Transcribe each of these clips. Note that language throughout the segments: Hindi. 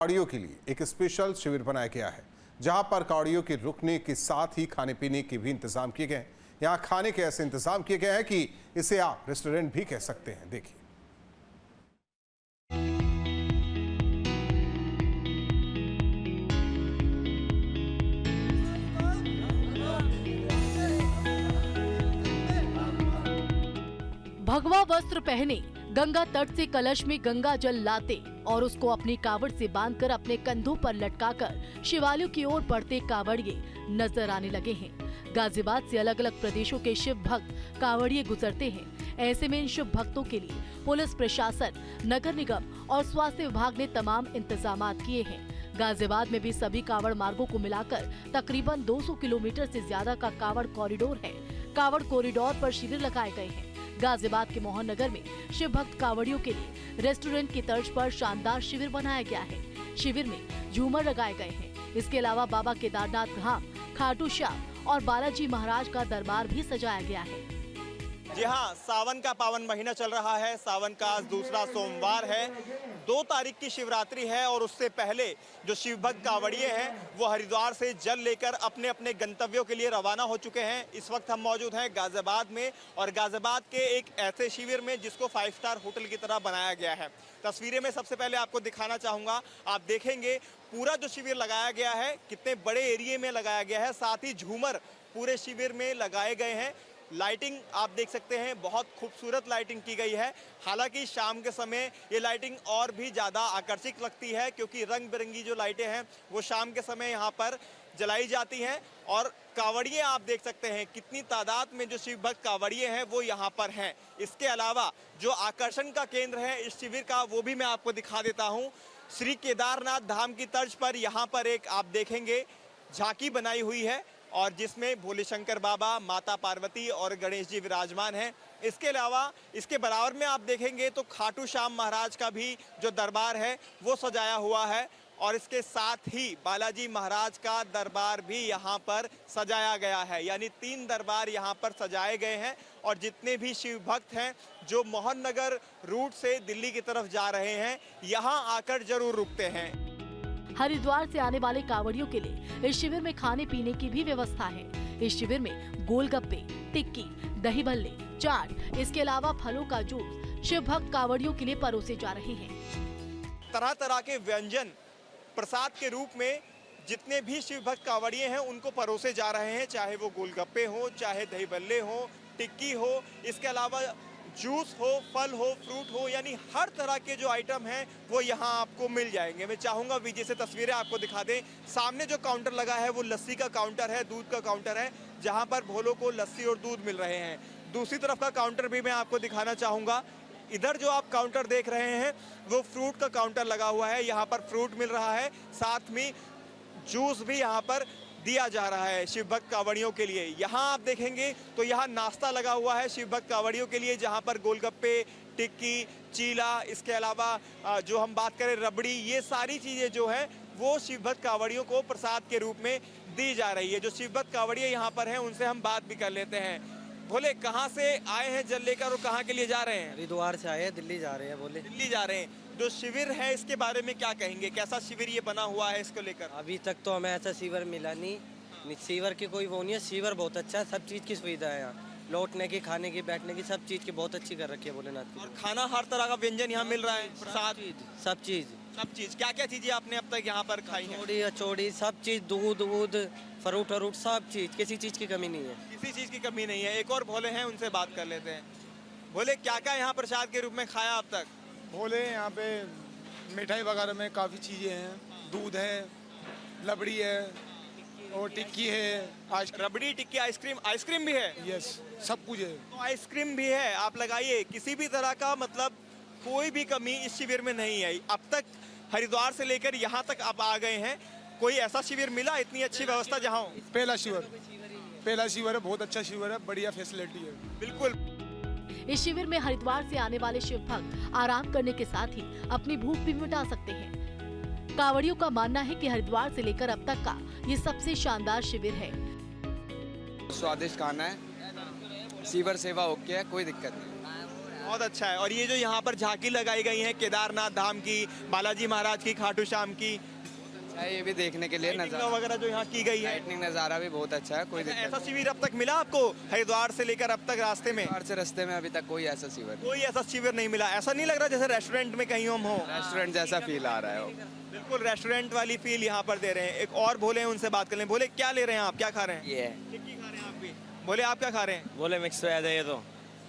कावड़ियों के लिए एक स्पेशल शिविर बनाया गया है, जहां पर कावड़ियों के रुकने के साथ ही खाने पीने के भी इंतजाम किए गए हैं। यहां खाने के ऐसे इंतजाम किए गए हैं कि इसे आप रेस्टोरेंट भी कह सकते हैं। देखिए। भगवा वस्त्र पहने गंगा तट से कलश में गंगा जल लाते और उसको अपनी कावड़ से बांधकर अपने कंधों पर लटकाकर शिवालयों की ओर बढ़ते कावड़िए नजर आने लगे हैं। गाजियाबाद से अलग अलग प्रदेशों के शिव भक्त कावड़िए गुजरते हैं। ऐसे में इन शिव भक्तों के लिए पुलिस प्रशासन, नगर निगम और स्वास्थ्य विभाग ने तमाम इंतजाम किए हैं। गाजियाबाद में भी सभी कावड़ मार्गों को मिलाकर तकरीबन 200 किलोमीटर से ज्यादा का कावड़ कॉरिडोर है। कावड़ कॉरिडोर पर शिविर लगाए गए हैं। गाजियाबाद के मोहन नगर में शिव भक्त कावड़ियों के लिए रेस्टोरेंट की तर्ज पर शानदार शिविर बनाया गया है। शिविर में झूमर लगाए गए हैं। इसके अलावा बाबा केदारनाथ धाम, खाटू श्याम और बालाजी महाराज का दरबार भी सजाया गया है। जी हाँ, सावन का पावन महीना चल रहा है। सावन का आज दूसरा सोमवार है। 2 तारीख की शिवरात्रि है और उससे पहले जो शिव भक्त कावड़िए हैं वो हरिद्वार से जल लेकर अपने अपने गंतव्यों के लिए रवाना हो चुके हैं। इस वक्त हम मौजूद हैं गाजियाबाद में और गाजियाबाद के एक ऐसे शिविर में जिसको 5 स्टार होटल की तरह बनाया गया है। तस्वीरें में सबसे पहले आपको दिखाना चाहूँगा। आप देखेंगे पूरा जो शिविर लगाया गया है कितने बड़े एरिए में लगाया गया है। साथ ही झूमर पूरे शिविर में लगाए गए हैं। लाइटिंग आप देख सकते हैं, बहुत खूबसूरत लाइटिंग की गई है। हालांकि शाम के समय ये लाइटिंग और भी ज़्यादा आकर्षक लगती है क्योंकि रंग बिरंगी जो लाइटें हैं वो शाम के समय यहाँ पर जलाई जाती हैं। और कावड़िए आप देख सकते हैं कितनी तादाद में जो शिव भक्त कावड़िए हैं वो यहाँ पर हैं। इसके अलावा जो आकर्षण का केंद्र है इस शिविर का वो भी मैं आपको दिखा देता हूँ। श्री केदारनाथ धाम की तर्ज पर यहाँ पर एक आप देखेंगे झांकी बनाई हुई है और जिसमें भोले शंकर बाबा, माता पार्वती और गणेश जी विराजमान हैं। इसके अलावा इसके बराबर में आप देखेंगे तो खाटू श्याम महाराज का भी जो दरबार है वो सजाया हुआ है और इसके साथ ही बालाजी महाराज का दरबार भी यहाँ पर सजाया गया है। यानी 3 दरबार यहाँ पर सजाए गए हैं और जितने भी शिव भक्त हैं जो मोहन नगर रूट से दिल्ली की तरफ जा रहे हैं यहाँ आकर जरूर रुकते हैं। हरिद्वार से आने वाले कावड़ियों के लिए इस शिविर में खाने पीने की भी व्यवस्था है। इस शिविर में गोलगप्पे, टिक्की, दही भल्ले, चाट, इसके अलावा फलों का जूस शिव भक्त कावड़ियों के लिए परोसे जा रहे हैं। तरह तरह के व्यंजन प्रसाद के रूप में जितने भी शिव भक्त कावड़िए हैं उनको परोसे जा रहे हैं, चाहे वो गोलगप्पे हो, चाहे दही भल्ले हो, टिक्की हो, इसके अलावा जूस हो, फल हो, फ्रूट हो, यानी हर तरह के जो आइटम हैं वो यहाँ आपको मिल जाएंगे। मैं चाहूँगा विजय से तस्वीरें आपको दिखा दें। सामने जो काउंटर लगा है वो लस्सी का काउंटर है, दूध का काउंटर है, जहाँ पर भोलों को लस्सी और दूध मिल रहे हैं। दूसरी तरफ का काउंटर भी मैं आपको दिखाना चाहूँगा। इधर जो आप काउंटर देख रहे हैं वो फ्रूट का काउंटर लगा हुआ है। यहाँ पर फ्रूट मिल रहा है, साथ में जूस भी यहाँ पर दिया जा रहा है शिव भक्त कावड़ियों के लिए। यहाँ आप देखेंगे तो यहाँ नाश्ता लगा हुआ है शिव भक्त कावड़ियों के लिए, जहाँ पर गोलगप्पे, टिक्की, चीला, इसके अलावा जो हम बात करें रबड़ी, ये सारी चीज़ें जो हैं वो शिव भक्त कावड़ियों को प्रसाद के रूप में दी जा रही है। जो शिव भक्त कावड़िए यहाँ पर हैं उनसे हम बात भी कर लेते हैं। भोले, कहाँ से आए हैं जल लेकर और कहाँ के लिए जा रहे हैं? हरिद्वार से आए हैं, दिल्ली जा रहे हैं। बोले दिल्ली जा रहे हैं। जो शिविर है इसके बारे में क्या कहेंगे? कैसा शिविर ये बना हुआ है इसको लेकर? अभी तक तो हमें ऐसा शिविर मिला नहीं। शिविर की कोई वो नहीं है। शिविर बहुत अच्छा है, सब चीज़ की सुविधा है यहाँ। लौटने की, खाने की, बैठने की, सब चीज़ की बहुत अच्छी कर रखी है भोलेनाथ की। और खाना हर तरह का व्यंजन यहाँ मिल रहा है, प्रसाद, सब चीज़। क्या क्या चीज़ें आपने अब तक यहाँ पर खाई हैं? चौड़ी, सब चीज़, दूध, फ्रूट, सब चीज़, किसी चीज़ की कमी नहीं है। किसी चीज़ की कमी नहीं है। एक और भोले हैं, उनसे बात कर लेते हैं। भोले, क्या क्या यहाँ प्रसाद के रूप में खाया अब तक? भोले, यहाँ पे मिठाई वगैरह में काफ़ी चीज़ें हैं। दूध है, लबड़ी है और टिक्की है। रबड़ी, टिक्की, आइसक्रीम भी है। यस, सब कुछ है। तो आइसक्रीम भी है। आप लगाइए, किसी भी तरह का मतलब कोई भी कमी इस शिविर में नहीं आई। अब तक हरिद्वार से लेकर यहाँ तक आप आ गए हैं, कोई ऐसा शिविर मिला इतनी अच्छी व्यवस्था जहाँ हो? पहला शिविर है, बहुत अच्छा शिविर है, बढ़िया फैसिलिटी है। बिल्कुल। इस शिविर में हरिद्वार से आने वाले शिव भक्त आराम करने के साथ ही अपनी भूख भी मिटा सकते हैं। कावड़ियों का मानना है कि हरिद्वार से लेकर अब तक का ये सबसे शानदार शिविर है। स्वादिष्ट खाना है, शिविर सेवा ओके है, कोई दिक्कत नहीं। बहुत अच्छा है। और ये जो यहाँ पर झांकी लगाई गई है केदारनाथ धाम की, बालाजी महाराज की, खाटू श्याम की, अच्छा है, ये भी देखने के लिए लाइटिंग नज़ारा, वगैरह जो यहाँ की गई है। लाइटनिंग नज़ारा भी बहुत अच्छा है। कोई दिक्कत ऐसा शिविर अब तक मिला आपको हरिद्वार से लेकर अब तक रास्ते में? नहीं, से रास्ते में अभी तक कोई ऐसा शिविर नहीं। कोई ऐसा शिविर नहीं मिला। ऐसा नहीं लग रहा जैसे रेस्टोरेंट में कहीं हम हो? रेस्टोरेंट जैसा फील आ रहा है वो। बिल्कुल रेस्टोरेंट वाली फील यहाँ पर दे रहे हैं। एक और भोले हैं, उनसे बात कर लें। भोले क्या ले रहे हैं आप, क्या खा रहे हैं? ये टिक्की खा रहे हैं आप भी। भोले आप क्या खा रहे हैं? बोले मिक्स वेज है ये तो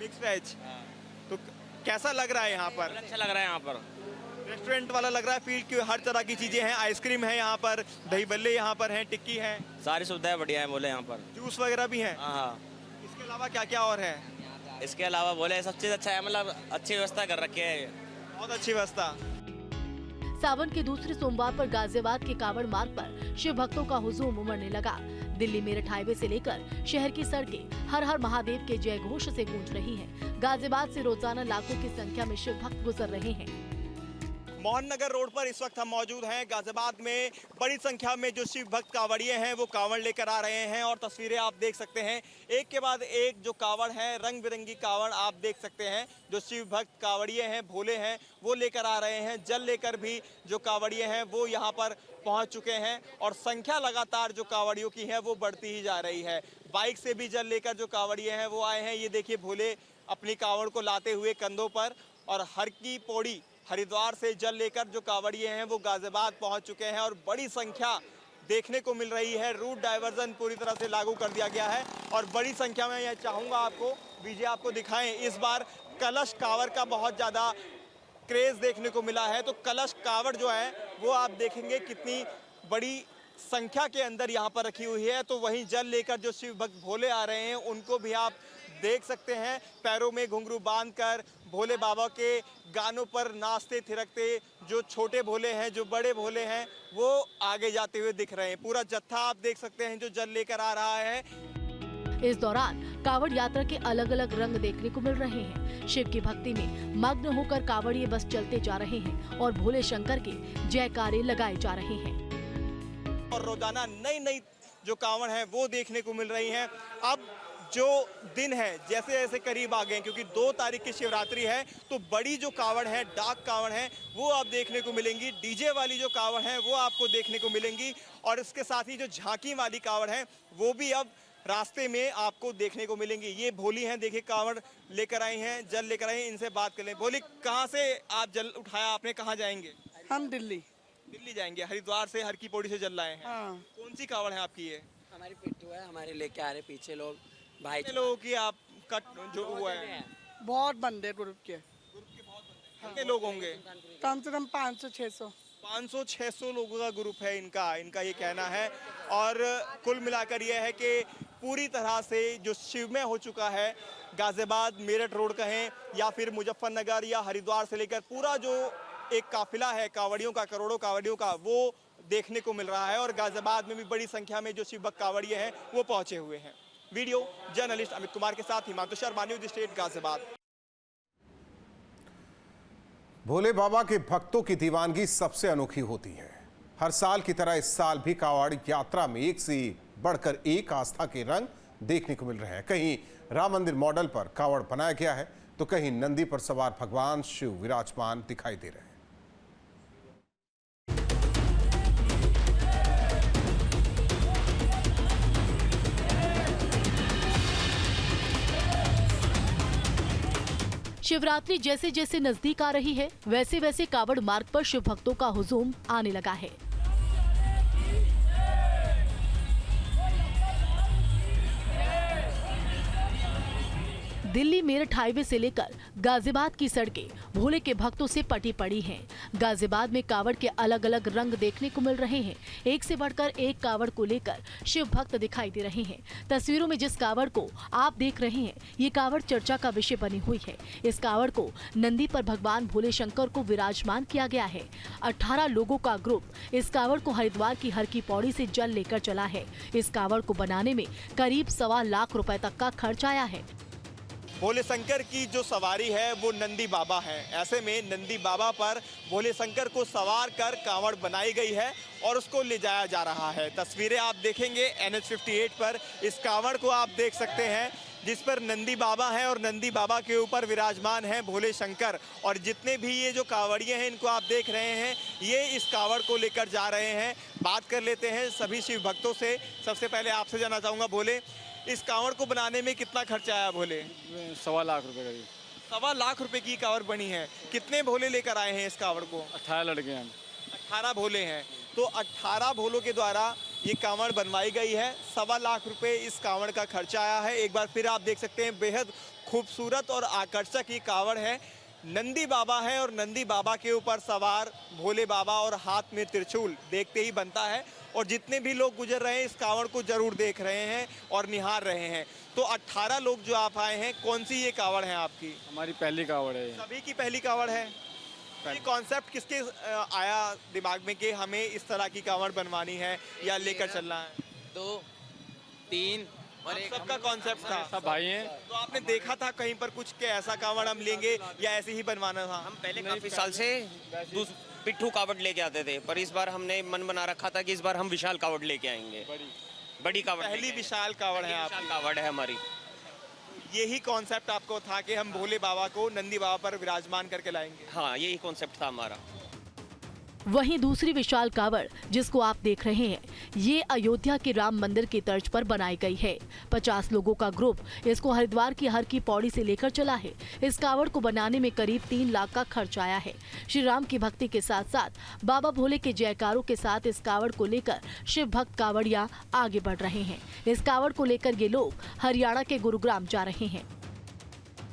मिक्स वेज। तो कैसा लग रहा है यहाँ पर? अच्छा लग रहा है यहाँ पर। रेस्टोरेंट वाला लग रहा है फील की, हर तरह की चीजें हैं, आइसक्रीम है यहाँ पर, दही बल्ले यहाँ पर हैं, टिक्की है, सारी सुविधाएं बढ़िया है बोले यहाँ पर। जूस वगैरह भी हैं। हाँ हाँ, इसके अलावा क्या क्या और है? इसके अलावा बोले सब चीज़ अच्छा है, मतलब अच्छी व्यवस्था कर रखी है। बहुत अच्छी व्यवस्था। सावन के दूसरे सोमवार पर गाजियाबाद के कांवड़ मार्ग पर शिव भक्तों का हुजूम उमड़ने लगा। दिल्ली मेरठ हाईवे से लेकर शहर की सड़कें हर हर महादेव के जय घोष से गूंज रही हैं। गाजियाबाद से रोजाना लाखों की संख्या में शिव भक्त गुजर रहे हैं। मोहन नगर रोड पर इस वक्त हम मौजूद हैं। गाजियाबाद में बड़ी संख्या में जो शिव भक्त कांवड़िए हैं वो कांवड़ लेकर आ रहे हैं और तस्वीरें आप देख सकते हैं। एक के बाद एक जो कांवड़ है, रंग बिरंगी कांवड़ आप देख सकते हैं। जो शिव भक्त कांवड़िए हैं, भोले हैं, वो लेकर आ रहे हैं। जल लेकर भी जो कांवड़िए हैं वो यहाँ पर पहुँच चुके हैं और संख्या लगातार जो कांवड़ियों की है वो बढ़ती ही जा रही है। बाइक से भी जल लेकर जो कांवड़िए हैं वो आए हैं। ये देखिए भोले अपनी कांवड़ को लाते हुए कंधों पर, और हर की पौड़ी हरिद्वार से जल लेकर जो कांवड़िए हैं वो गाजियाबाद पहुंच चुके हैं और बड़ी संख्या देखने को मिल रही है। रूट डाइवर्जन पूरी तरह से लागू कर दिया गया है और बड़ी संख्या में, यह चाहूँगा आपको विजय आपको दिखाएं, इस बार कलश कांवड़ का बहुत ज़्यादा क्रेज़ देखने को मिला है। तो कलश कांवड़ जो है वो आप देखेंगे कितनी बड़ी संख्या के अंदर यहाँ पर रखी हुई है। तो वहीं जल लेकर जो शिव भक्त भोले आ रहे हैं उनको भी आप देख सकते हैं, पैरों में घुंघरू बांधकर भोले बाबा के गानों पर नाचते थिरकते जो छोटे भोले हैं, जो बड़े भोले हैं, वो आगे जाते हुए दिख रहे हैं। पूरा जत्था आप देख सकते हैं जो जल लेकर आ रहा है। इस दौरान कांवड़ यात्रा के अलग अलग रंग देखने को मिल रहे हैं। शिव की भक्ति में मग्न होकर कांवड़िए बस चलते जा रहे हैं और भोले शंकर के जयकारे लगाए जा रहे हैं। और रोजाना नई नई जो कांवड़ हैं वो देखने को मिल रही हैं। अब जो दिन है जैसे जैसे करीब आ गए, क्योंकि 2 तारीख की शिवरात्रि है, तो बड़ी जो कांवड़ है, डाक कांवड़ है, वो आप देखने को मिलेंगी। डीजे वाली जो कांवड़ है वो आपको देखने को मिलेंगी और इसके साथ ही जो झांकी वाली कांवड़ है वो भी अब रास्ते में आपको देखने को मिलेंगी। ये भोली हैं, देखिए कांवड़ लेकर आई हैं, जल लेकर आई हैं। इनसे बात कर लें। भोली, कहाँ से आप जल उठाया आपने, कहाँ जाएंगे? हम दिल्ली जाएंगे। हरिद्वार से, हर की पौड़ी से जल लाए हैं। हाँ। कौन सी कांवड़ है आपकी? ये हमारी पिट्टू है, हमारे लेके आ रहे पीछे लोग भाई। कितने लोगों की आप कट जो हुआ है? बहुत बंदे ग्रुप के, कितने लोग होंगे? कम से कम 500-600। 500-600 लोगों का ग्रुप है इनका ये कहना है। और कुल मिलाकर यह है कि पूरी तरह से जो शिवमय हो चुका है गाजियाबाद मेरठ रोड कहें या फिर मुजफ्फरनगर या हरिद्वार से लेकर पूरा जो एक काफिला है कांवड़ियों का, करोड़ों कांवड़ियों का, वो देखने को मिल रहा है। और गाजियाबाद में भी बड़ी संख्या में जो शिव भक्त कांवड़िए हैं वो पहुंचे हुए हैं। वीडियो जर्नलिस्ट अमित कुमार के साथ हिमांशु शर्मा, न्यूज़ स्टेट, गाजियाबाद। भोले बाबा के भक्तों की दीवानगी सबसे अनोखी होती है। हर साल की तरह इस साल भी कांवड़ यात्रा में एक से बढ़कर एक आस्था के रंग देखने को मिल रहे हैं। कहीं राम मंदिर मॉडल पर कांवड़ बनाया गया है तो कहीं नंदी पर सवार भगवान शिव विराजमान दिखाई दे रहे हैं। शिवरात्रि जैसे जैसे नजदीक आ रही है वैसे वैसे कांवड़ मार्ग पर शिव भक्तों का हुजूम आने लगा है। दिल्ली मेरठ हाईवे से लेकर गाजियाबाद की सड़कें भोले के भक्तों से पटी पड़ी हैं। गाजियाबाद में कांवड़ के अलग अलग रंग देखने को मिल रहे हैं। एक से बढ़कर एक कांवड़ को लेकर शिव भक्त दिखाई दे रहे हैं। तस्वीरों में जिस कांवड़ को आप देख रहे हैं ये कांवड़ चर्चा का विषय बनी हुई है। इस कांवड़ को नंदी पर भगवान भोले शंकर को विराजमान किया गया है। 18 लोगों का ग्रुप इस कांवड़ को हरिद्वार की हर की पौड़ी से जल लेकर चला है। इस कांवड़ को बनाने में करीब 1.25 लाख रुपए तक का खर्च आया है। भोले शंकर की जो सवारी है वो नंदी बाबा है। ऐसे में नंदी बाबा पर भोले शंकर को सवार कर कांवड़ बनाई गई है और उसको ले जाया जा रहा है। तस्वीरें आप देखेंगे NH 58 पर इस कांवड़ को आप देख सकते हैं जिस पर नंदी बाबा हैं और नंदी बाबा के ऊपर विराजमान हैं भोले शंकर। और जितने भी ये जो कांवड़िए हैं इनको आप देख रहे हैं, ये इस कांवड़ को लेकर जा रहे हैं। बात कर लेते हैं सभी शिव भक्तों से। सबसे पहले आपसे जानना चाहूँगा भोले, इस कांवड़ को बनाने में कितना खर्चा आया भोले? 1.25 लाख रुपए करीब। 1.25 लाख रुपए की कांवड़ बनी है। कितने भोले लेकर आए हैं इस कांवड़ को? 18 लड़के हैं। 18 भोले हैं। तो 18 भोलों के द्वारा ये कांवड़ बनवाई गई है। 1.25 लाख रुपए इस कांवड़ का खर्चा आया है। एक बार फिर आप देख सकते हैं, बेहद खूबसूरत और आकर्षक ये कांवड़ है। नंदी बाबा है और नंदी बाबा के ऊपर सवार भोले बाबा और हाथ में त्रिशूल देखते ही बनता है। और जितने भी लोग गुजर रहे हैं इस कांवड़ को जरूर देख रहे हैं और निहार रहे हैं। तो 18 लोग जो आप आए हैं, कौन सी ये कांवड़ है आपकी? हमारी पहली कांवड़ है। सभी की पहली कांवड़ है। ये कॉन्सेप्ट किसके आया दिमाग में कि हमें इस तरह की कांवड़ बनवानी है या लेकर चलना है? 2 3 और एक सबका कॉन्सेप्ट था। सब भाई हैं। तो आपने देखा था कहीं पर कुछ के ऐसा कांवड़ हम लेंगे या ऐसे ही बनवाना था? हम पहले काफी साल से पिट्ठू कावड़ लेके आते थे, पर इस बार हमने मन बना रखा था कि इस बार हम विशाल कावड़ लेके आएंगे। बड़ी कावड़। पहली विशाल कावड़ है आप? विशाल कावड़ है हमारी। यही कॉन्सेप्ट आपको था कि हम भोले बाबा को नंदी बाबा पर विराजमान करके लाएंगे? हाँ, यही कॉन्सेप्ट था हमारा। वहीं दूसरी विशाल कावड़ जिसको आप देख रहे हैं, ये अयोध्या के राम मंदिर की तर्ज पर बनाई गई है। 50 लोगों का ग्रुप इसको हरिद्वार की हर की पौड़ी से लेकर चला है। इस कावड़ को बनाने में करीब 3 लाख का खर्च आया है। श्री राम की भक्ति के साथ साथ बाबा भोले के जयकारों के साथ इस कावड़ को लेकर शिव भक्त कावड़िया आगे बढ़ रहे हैं। इस कावड़ को लेकर ये लोग हरियाणा के गुरुग्राम जा रहे हैं।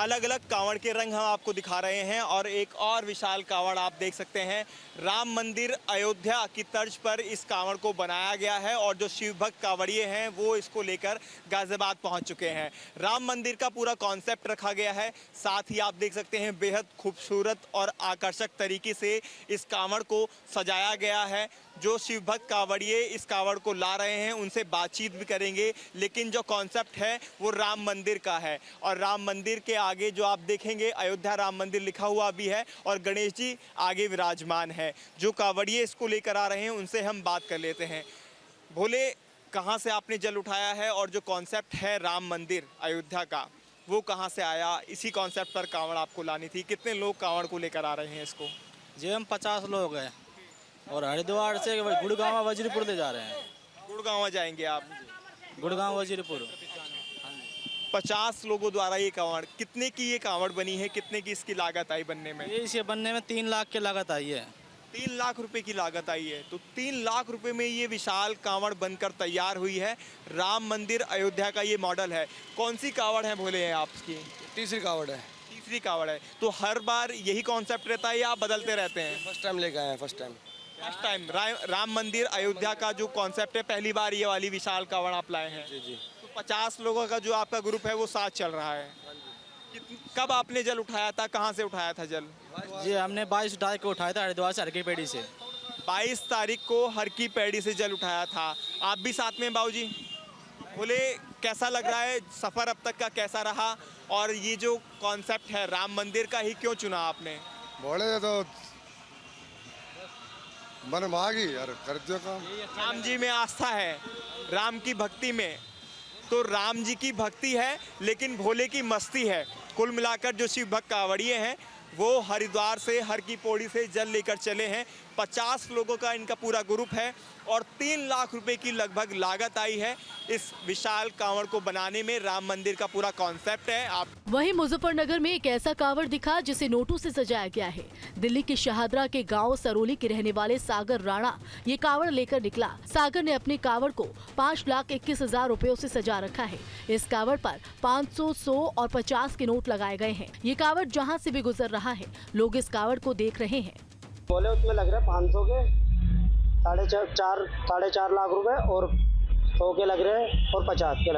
अलग अलग कांवड़ के रंग हम आपको दिखा रहे हैं और एक और विशाल कांवड़ आप देख सकते हैं। राम मंदिर अयोध्या की तर्ज पर इस कांवड़ को बनाया गया है और जो शिव भक्त कांवड़िए हैं वो इसको लेकर गाजियाबाद पहुंच चुके हैं। राम मंदिर का पूरा कॉन्सेप्ट रखा गया है। साथ ही आप देख सकते हैं बेहद खूबसूरत और आकर्षक तरीके से इस कांवड़ को सजाया गया है। जो शिव भक्त कांवड़िए इस कांवड़ को ला रहे हैं उनसे बातचीत भी करेंगे, लेकिन जो कॉन्सेप्ट है वो राम मंदिर का है। और राम मंदिर के आगे जो आप देखेंगे अयोध्या राम मंदिर लिखा हुआ भी है और गणेश जी आगे विराजमान है। जो कांवड़िए इसको लेकर आ रहे हैं उनसे हम बात कर लेते हैं। भोले, कहाँ से आपने जल उठाया है और जो कॉन्सेप्ट है राम मंदिर अयोध्या का वो कहाँ से आया? इसी कॉन्सेप्ट पर कांवड़ आपको लानी थी। कितने लोग कांवड़ को लेकर आ रहे हैं इसको? जी हम 50 लोग हैं और हरिद्वार से गुड़गांव वजीरपुर ले जा रहे हैं। गुड़गांव जाएंगे आप? गुड़गांव वजीरपुर। 50 लोगों द्वारा ये कांवड़, कितने की ये कांवड़ बनी है? कितने की इसकी लागत आई बनने में? ये इसे बनने में 3 लाख की लागत आई है। 3 लाख रुपए की लागत आई है। तो 3 लाख रुपए में ये विशाल कांवड़ बनकर तैयार हुई है। राम मंदिर अयोध्या का ये मॉडल है। कौन सी कांवड़ है भोले हैं आपकी? तीसरी कांवड़ है। तीसरी कांवड़ है। तो हर बार यही कॉन्सेप्ट रहता है या आप बदलते रहते हैं? फर्स्ट टाइम लेके आए हैं। फर्स्ट टाइम राम मंदिर अयोध्या का जो कॉन्सेप्ट है, पहली बार ये वाली विशाल कांवड़ आप लाए हैं। जी। तो 50 लोगों का जो आपका ग्रुप है वो साथ चल रहा है। कब आपने जल उठाया था? कहाँ से उठाया था जल? जी हमने 22 तारीख को उठाया था हरिद्वार से हर की पेड़ी से। 22 तारीख को हर की पैड़ी से जल उठाया था। आप भी साथ में बाबूजी? बोले, कैसा लग रहा है सफ़र अब तक का, कैसा रहा? और ये जो कॉन्सेप्ट है राम मंदिर का ही क्यों चुना आपने? बोले तो मन मांगी यार, कर दियो काम। राम जी में आस्था है, राम की भक्ति में। तो राम जी की भक्ति है लेकिन भोले की मस्ती है। कुल मिलाकर जो शिव भक्त कांवड़िए हैं वो हरिद्वार से हर की पौड़ी से जल लेकर चले हैं। 50 लोगों का इनका पूरा ग्रुप है और 3 लाख रुपए की लगभग लागत आई है इस विशाल कांवड़ को बनाने में। राम मंदिर का पूरा कॉन्सेप्ट है। आप वहीं मुजफ्फरनगर में एक ऐसा कावड़ दिखा जिसे नोटों से सजाया गया है। दिल्ली के शाहदरा के गांव सरोली के रहने वाले सागर राणा ये कावड़ लेकर निकला। सागर ने अपने कावड़ को 5,21,000 रुपयों से सजा रखा है। इस कावड़ पर 500, 100 और 50 के नोट लगाए गए हैं। ये कावड़ जहां से भी गुजर रहा है लोग इस कावड़ को देख रहे हैं। बोले उसमें लग रहा है 500 के 4.5 लाख रुपए और 100 के लग रहे हैं और 50 के लग